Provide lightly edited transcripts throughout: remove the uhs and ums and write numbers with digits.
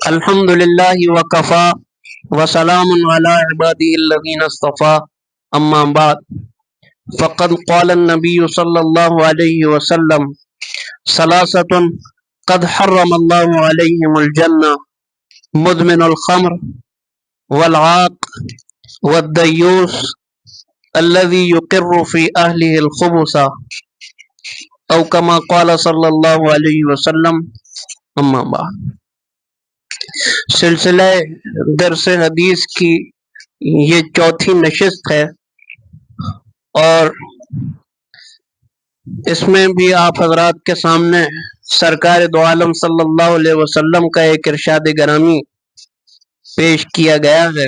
الحمد للہ وکفا وسلام علی عبادہ الذین اصطفى اما بعد فقد قال النبی صلی اللہ علیہ وسلم ثلاثة قد حرم اللہ علیہم الجنہ مدمن الخمر والعاق والدیوس الذي يقر في أهله الخبث او كما قال صلی اللہ علیہ وسلم اما بعد۔ سلسلہ درس حدیث کی یہ چوتھی نشست ہے اور اس میں بھی آپ حضرات کے سامنے سرکار دو عالم صلی اللہ علیہ وسلم کا ایک ارشاد گرامی پیش کیا گیا ہے،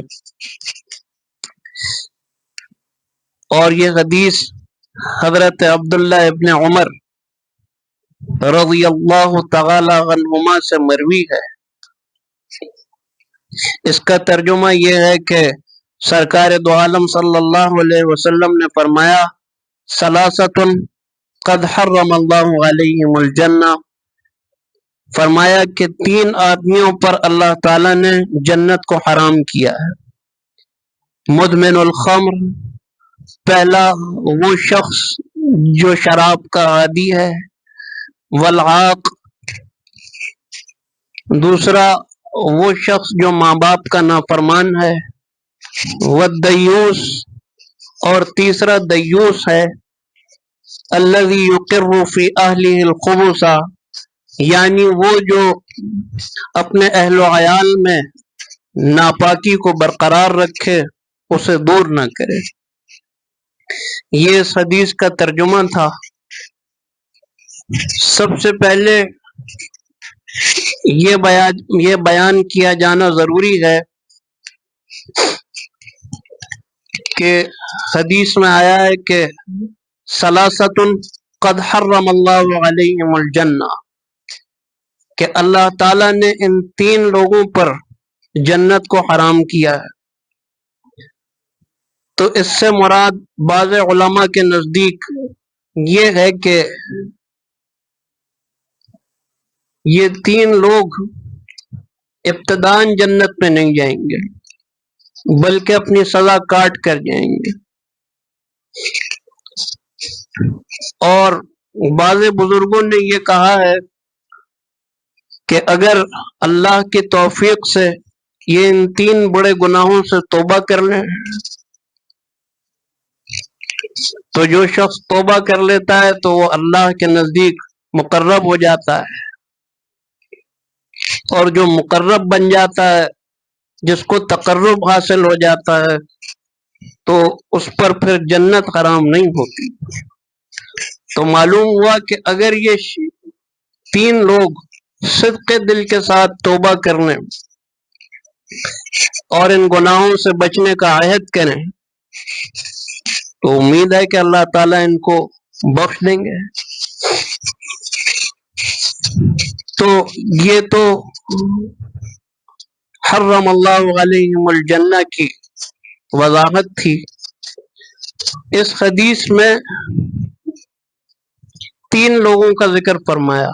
اور یہ حدیث حضرت عبداللہ ابن عمر رضی اللہ تعالی عنہما سے مروی ہے۔ اس کا ترجمہ یہ ہے کہ سرکار دو عالم صلی اللہ علیہ وسلم نے فرمایا ثلاثۃ قد حرم اللہ علیہم الجنہ، فرمایا کہ تین آدمیوں پر اللہ تعالی نے جنت کو حرام کیا ہے۔ مدمن الخمر، پہلا وہ شخص جو شراب کا عادی ہے، والعاق، دوسرا وہ شخص جو ماں باپ کا نافرمان ہے، والدیوس، اور تیسرا دیوس ہے، الذی یقر فی اہلہ الخبث، یعنی وہ جو اپنے اہل و عیال میں ناپاکی کو برقرار رکھے، اسے دور نہ کرے۔ یہ اس حدیث کا ترجمہ تھا۔ سب سے پہلے یہ بیان کیا جانا ضروری ہے کہ حدیث میں آیا ہے کہ ثلاثۃ قد حرم اللہ علیہم الجنہ، کہ اللہ تعالیٰ نے ان تین لوگوں پر جنت کو حرام کیا ہے۔ تو اس سے مراد بعض علماء کے نزدیک یہ ہے کہ یہ تین لوگ ابتداً جنت میں نہیں جائیں گے بلکہ اپنی سزا کاٹ کر جائیں گے۔ اور بعض بزرگوں نے یہ کہا ہے کہ اگر اللہ کی توفیق سے یہ ان تین بڑے گناہوں سے توبہ کر لیں تو جو شخص توبہ کر لیتا ہے تو وہ اللہ کے نزدیک مقرب ہو جاتا ہے، اور جو مقرب بن جاتا ہے، جس کو تقرب حاصل ہو جاتا ہے، تو اس پر پھر جنت حرام نہیں ہوتی۔ تو معلوم ہوا کہ اگر یہ تین لوگ صدق دل کے ساتھ توبہ کرنے اور ان گناہوں سے بچنے کا عہد کریں تو امید ہے کہ اللہ تعالیٰ ان کو بخش دیں گے۔ تو یہ تو حرم اللہ علیہم الجنہ کی وضاحت تھی۔ اس حدیث میں تین لوگوں کا ذکر فرمایا۔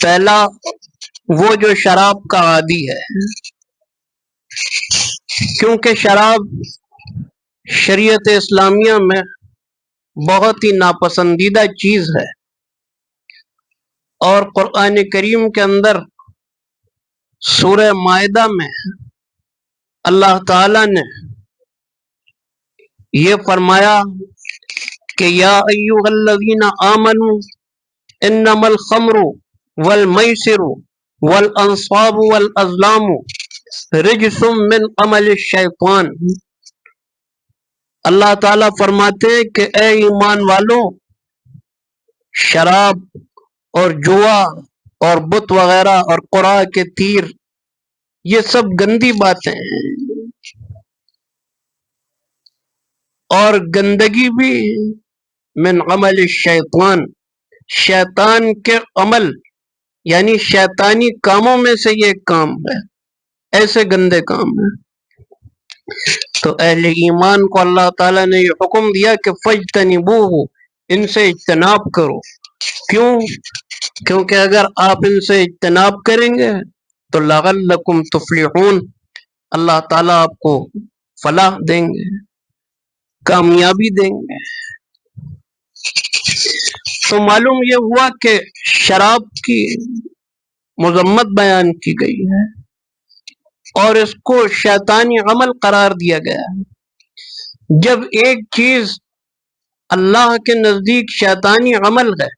پہلا وہ جو شراب کا عادی ہے، کیونکہ شراب شریعت اسلامیہ میں بہت ہی ناپسندیدہ چیز ہے، اور قرآن کریم کے اندر سورہ مائدہ میں اللہ تعالی نے یہ فرمایا کہ یا ایھا الذین آمنوا انما الخمر والمیسر والانصاب والازلام رجس من عمل الشیطان۔ اللہ تعالیٰ فرماتے ہیں کہ اے ایمان والو، شراب اور جوا اور بت وغیرہ اور قرآ کے تیر، یہ سب گندی باتیں ہیں، اور گندگی بھی من عمل الشیطان، شیطان کے عمل یعنی شیطانی کاموں میں سے یہ ایک کام ہے، ایسے گندے کام ہیں۔ تو اہل ایمان کو اللہ تعالیٰ نے یہ حکم دیا کہ فَاجْتَنِبُوهُ، ان سے اجتناب کرو۔ کیوں؟ کیونکہ اگر آپ ان سے اجتناب کریں گے تو لعلکم تفلحون، اللہ تعالیٰ آپ کو فلاح دیں گے، کامیابی دیں گے۔ تو معلوم یہ ہوا کہ شراب کی مذمت بیان کی گئی ہے اور اس کو شیطانی عمل قرار دیا گیا ہے۔ جب ایک چیز اللہ کے نزدیک شیطانی عمل ہے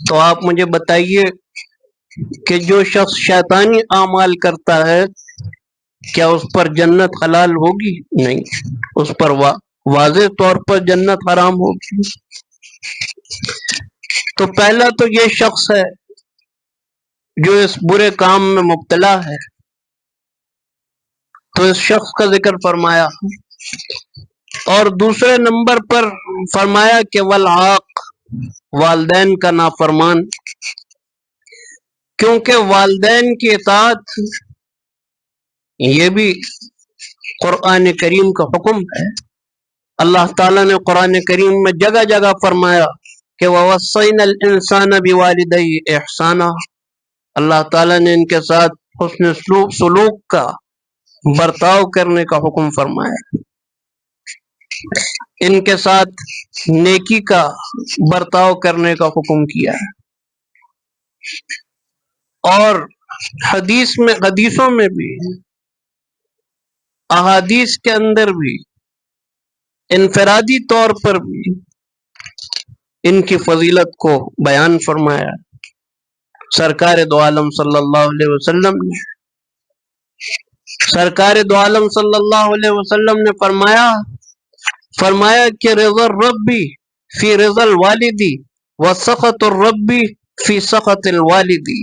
تو آپ مجھے بتائیے کہ جو شخص شیطانی اعمال کرتا ہے کیا اس پر جنت حلال ہوگی؟ نہیں، اس پر واضح طور پر جنت حرام ہوگی۔ تو پہلا تو یہ شخص ہے جو اس برے کام میں مبتلا ہے، تو اس شخص کا ذکر فرمایا، اور دوسرے نمبر پر فرمایا کہ والعاق، والدین کا نافرمان، کیونکہ والدین کی اطاعت یہ بھی قرآن کریم کا حکم ہے۔ اللہ تعالیٰ نے قرآن کریم میں جگہ جگہ فرمایا کہ وَوَصَّيْنَا الْإِنسَانَ بِوَالِدَيْهِ إِحْسَانًا، اللہ تعالیٰ نے ان کے ساتھ حسن سلوک کا برتاؤ کرنے کا حکم فرمایا، ان کے ساتھ نیکی کا برتاؤ کرنے کا حکم کیا ہے۔ اور حدیثوں میں بھی، احادیث کے اندر بھی، انفرادی طور پر بھی ان کی فضیلت کو بیان فرمایا سرکار دو عالم صلی اللہ علیہ وسلم نے۔ سرکار دو عالم صلی اللہ علیہ وسلم نے فرمایا کہ رضا الربی فی رضا الوالدی وسخط الربی فی سخط الوالدی،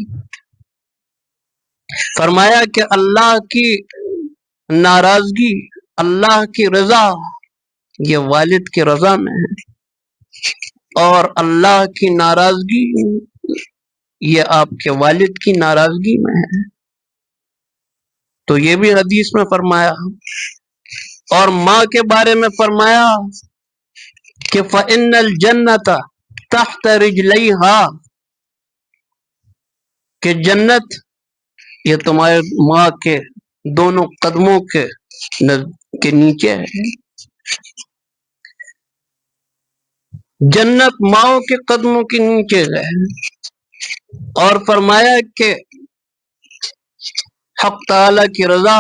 فرمایا کہ اللہ کی ناراضگی، اللہ کی رضا یہ والد کی رضا میں ہے، اور اللہ کی ناراضگی یہ آپ کے والد کی ناراضگی میں ہے۔ تو یہ بھی حدیث میں فرمایا۔ اور ماں کے بارے میں فرمایا کہ فَإِنَّ الْجَنَّةَ تَحْتَ رِجْلَيْهَا، کہ جنت یہ تمہارے ماں کے دونوں قدموں کے نیچے ہے۔ جنت ماؤں کے قدموں کے نیچے ہے، اور فرمایا کہ حق تعالی کی رضا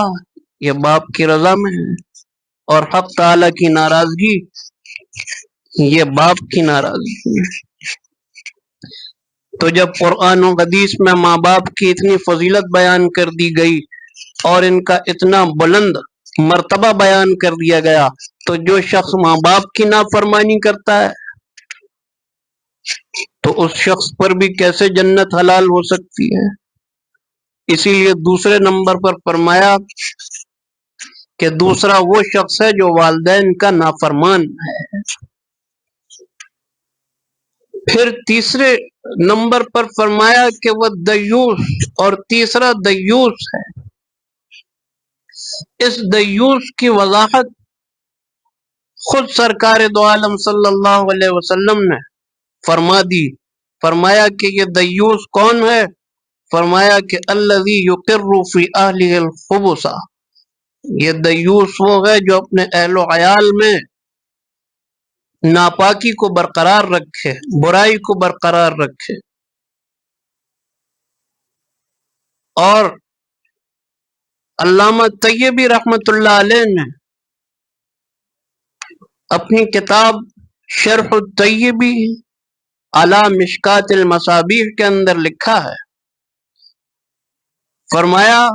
یہ باپ کی رضا میں ہے، اور حق تعالی کی ناراضگی یہ باپ کی ناراضگی میں۔ تو جب قرآن و حدیث میں ماں باپ کی اتنی فضیلت بیان کر دی گئی اور ان کا اتنا بلند مرتبہ بیان کر دیا گیا، تو جو شخص ماں باپ کی نافرمانی کرتا ہے تو اس شخص پر بھی کیسے جنت حلال ہو سکتی ہے؟ اسی لیے دوسرے نمبر پر فرمایا کہ دوسرا وہ شخص ہے جو والدین کا نافرمان ہے۔ پھر تیسرے نمبر پر فرمایا کہ وہ دیوس، اور تیسرا دیوس ہے۔ اس دیوس کی وضاحت خود سرکار دو عالم صلی اللہ علیہ وسلم نے فرما دی۔ فرمایا کہ یہ دیوس کون ہے؟ فرمایا کہ الذی یقر فی اہلہ الخبث، یہ دیوس وہ ہے جو اپنے اہل و عیال میں ناپاکی کو برقرار رکھے، برائی کو برقرار رکھے۔ اور علامہ طیبی رحمت اللہ علیہ نے اپنی کتاب شرح الطیبی علی مشکات المصابیح کے اندر لکھا ہے، فرمایا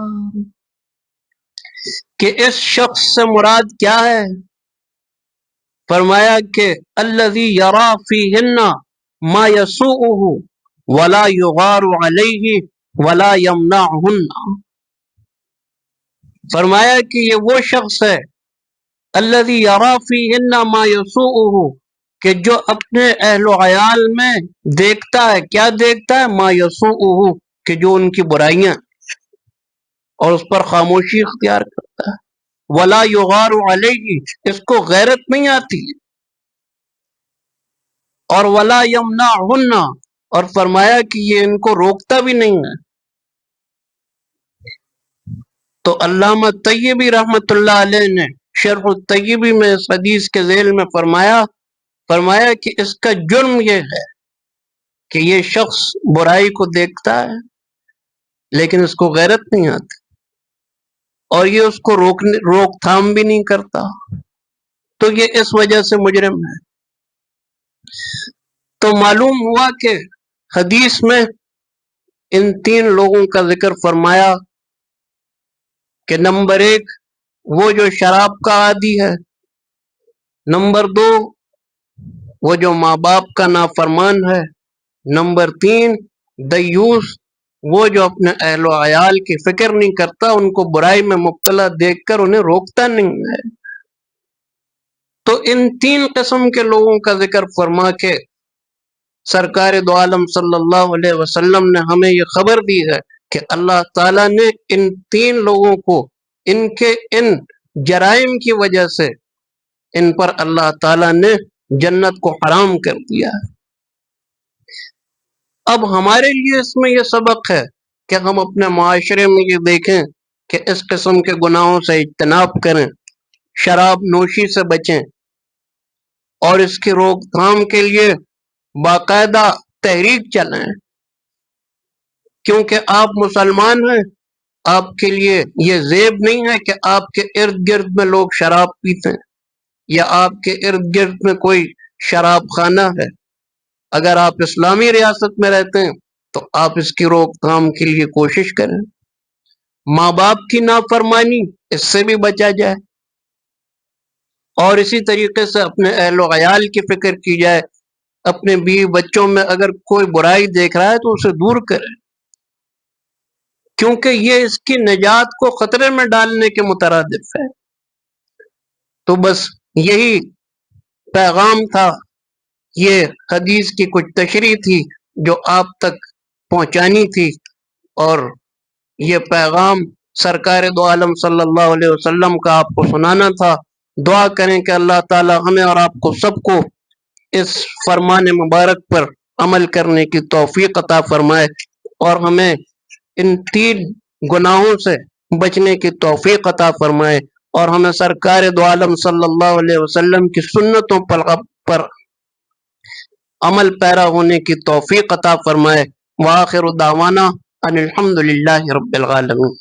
کہ اس شخص سے مراد کیا ہے؟ فرمایا کہ الذی یری فیہن ما یسوءہ ولا یغار علیہ ولا یمنعہن، فرمایا کہ یہ وہ شخص ہے الذی یری فیہن ما یسوءہ، کہ جو اپنے اہل و عیال میں دیکھتا ہے، کیا دیکھتا ہے؟ ما یسوءہ، کہ جو ان کی برائیاں، اور اس پر خاموشی اختیار کرتا ہے۔ ولا یغار علیہ، اس کو غیرت نہیں آتی، اور ولا یمنعہن، اور فرمایا کہ یہ ان کو روکتا بھی نہیں ہے۔ تو علامہ طیبی رحمت اللہ علیہ نے شرح الطیبی میں اس حدیث کے ذیل میں فرمایا کہ اس کا جرم یہ ہے کہ یہ شخص برائی کو دیکھتا ہے لیکن اس کو غیرت نہیں آتی، اور یہ اس کو روک تھام بھی نہیں کرتا، تو یہ اس وجہ سے مجرم ہے۔ تو معلوم ہوا کہ حدیث میں ان تین لوگوں کا ذکر فرمایا کہ نمبر 1 وہ جو شراب کا عادی ہے، نمبر 2 وہ جو ماں باپ کا نافرمان ہے، نمبر 3 دیوس وہ جو اپنے اہل و عیال کی فکر نہیں کرتا، ان کو برائی میں مبتلا دیکھ کر انہیں روکتا نہیں ہے۔ تو ان تین قسم کے لوگوں کا ذکر فرما کے سرکار دو عالم صلی اللہ علیہ وسلم نے ہمیں یہ خبر دی ہے کہ اللہ تعالیٰ نے ان تین لوگوں کو ان کے ان جرائم کی وجہ سے ان پر اللہ تعالیٰ نے جنت کو حرام کر دیا ہے۔ اب ہمارے لیے اس میں یہ سبق ہے کہ ہم اپنے معاشرے میں یہ دیکھیں کہ اس قسم کے گناہوں سے اجتناب کریں، شراب نوشی سے بچیں، اور اس کی روک تھام کے لیے باقاعدہ تحریک چلائیں، کیونکہ آپ مسلمان ہیں، آپ کے لیے یہ عیب نہیں ہے کہ آپ کے ارد گرد میں لوگ شراب پیتے ہیں یا آپ کے ارد گرد میں کوئی شراب خانہ ہے۔ اگر آپ اسلامی ریاست میں رہتے ہیں تو آپ اس کی روک تھام کے لیے کوشش کریں، ماں باپ کی نافرمانی اس سے بھی بچا جائے، اور اسی طریقے سے اپنے اہل و عیال کی فکر کی جائے، اپنے بیوی بچوں میں اگر کوئی برائی دیکھ رہا ہے تو اسے دور کرے، کیونکہ یہ اس کی نجات کو خطرے میں ڈالنے کے مترادف ہے۔ تو بس یہی پیغام تھا، یہ حدیث کی کچھ تشریح تھی جو آپ تک پہنچانی تھی، اور یہ پیغام سرکار دو عالم صلی اللہ علیہ وسلم کا آپ کو سنانا تھا۔ دعا کریں کہ اللہ تعالی ہمیں اور آپ کو سب کو اس فرمان مبارک پر عمل کرنے کی توفیق عطا فرمائے، اور ہمیں ان تین گناہوں سے بچنے کی توفیق عطا فرمائے، اور ہمیں سرکار دو عالم صلی اللہ علیہ وسلم کی سنتوں پر عمل پیرا ہونے کی توفیق عطا فرمائے۔ وآخر دعوانا ان الحمد للہ رب العالمین۔